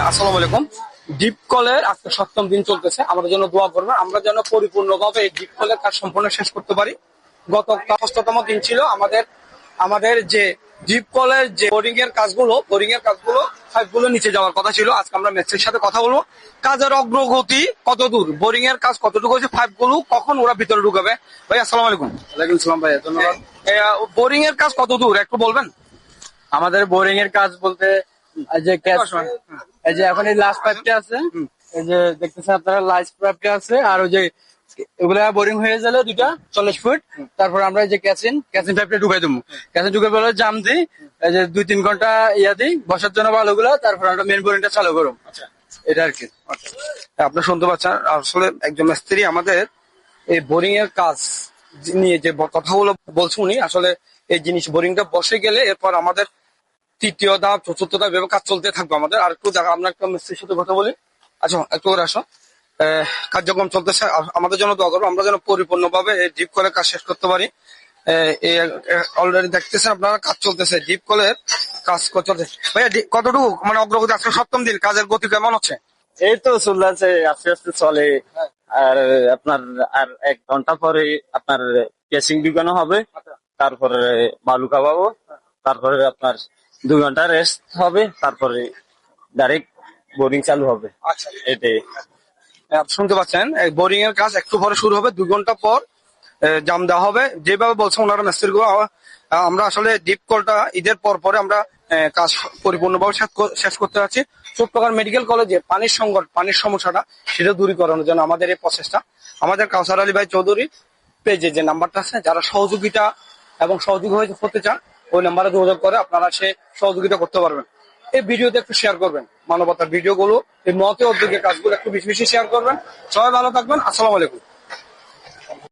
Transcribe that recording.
আসসালামু আলাইকুম। ডিপ কলের আজকে 7ম দিন চলতেছে, আমাদের জন্য দোয়া করবেন, আমরা যেন পরিপূর্ণভাবে এই ডিপ কলের কাজ সম্পূর্ণ শেষ করতে পারি। গত 6তম দিন ছিল আমাদের আমাদের যে ডিপ কলের যে বোরিং এর কাজগুলো পাইপগুলো নিচে যাওয়ার কথা ছিল। আজকে আমরা মেস্ত্রির সাথে কথা বলবো, কাজের অগ্রগতি কত দূর, বোরিং এর কাজ কতটুকু হয়েছে, পাইপগুলো কখন ওরা ভিতরে ঢুকাবে। ভাই আসসালামু আলাইকুম। ওয়ালাইকুম সালাম ভাইয়া, ধন্যবাদ। বোরিং এর কাজ কত দূর একটু বলবেন? আমাদের বোরিং এর কাজ বলতে এই যে এই যে এখন এই লাস্ট পাইপটা আছে, এই যে দেখতেছেন আপনারা লাস্ট পাইপটা আছে, আর ওই যে এগুলা বোরিং হয়ে গেলে দুইটা 40 ফুট, তারপর আমরা এই যে ক্যাচিন পাইপটা ঢুকাই দেবো। ক্যাচিন ঢুকে বলে জাম দিই, এই যে 2-3 ঘন্টা ইয়া দিই বসার জন্য বালুগুলা, তারপর আমরা মেন বোরিংটা চালু করব। এটা আর কি। আপনি শুনতে পাচ্ছেন, আসলে একজন মিস্ত্রি আমাদের এই বোরিং এর কাজ নিয়ে যে কথাগুলো বলছে উনি, আসলে এই জিনিস বোরিংটা বসে গেলে এরপর আমাদের 3য় ধাপ 4র্থ ধাপ এভাবে কাজ চলতে থাকবে আমাদের। আর একটু আমরা একটা মিস্ত্রির সাথে কথা বলি। আচ্ছা একটু করে আসো। কার্যক্রম চলতেছে, আমাদের জন্য দোয়া করবো, আমরা যেন পরিপূর্ণভাবে এই ডিপ কলের কাজ শেষ করতে পারি। অলরেডি দেখতেছেন আপনারা কাজ চলতেছে, ডিপ কলের কাজ চলতেছে। ভাইয়া কতটুকু মানে অগ্রগতি, আজকে 7ম দিন, কাজের গতি কেমন হচ্ছে? এই তো চলছে, আস্তে আস্তে চলে। আর আপনার আর 1 ঘন্টা পরে আপনার কেসিং ঢুকানো হবে, তারপরে বালু খাওয়াবো, তারপরে আপনার 2 ঘন্টা রেস্ট হবে, তারপরে ডাইরেক্ট বোরিং চালু হবে। আচ্ছা, এটাই। শুনতে পাচ্ছেন, বোরিং এর কাজ একটু পরে শুরু হবে, 2 ঘন্টা পর জাম দেওয়া হবে। যেভাবে বলছে ওনারা মিস্ত্রি গুলো, আমরা আসলে ডিপ কলটা ঈদের পর পরে আমরা কাজ পরিপূর্ণভাবে শেষ করতে যাচ্ছি। চট্টগ্রাম মেডিকেল কলেজে পানির সংকট, পানির সমস্যাটা সেটা দূরীকরণের জন্য আমাদের এই প্রচেষ্টা। আমাদের কাউসার আলী ভাই চৌধুরী পেজে যে নাম্বারটা আছে, যারা সহযোগিতা এবং সহযোগী হতে চান ওই নাম্বারে যোগাযোগ করে আপনারা সে সহযোগিতা করতে পারবেন। এই ভিডিওতে একটু শেয়ার করবেন, মানবতার ভিডিওগুলো, এই মতে উদ্যোগের কাজগুলো একটু বেশি বেশি শেয়ার করবেন। সবাই ভালো থাকবেন, আসসালামু আলাইকুম।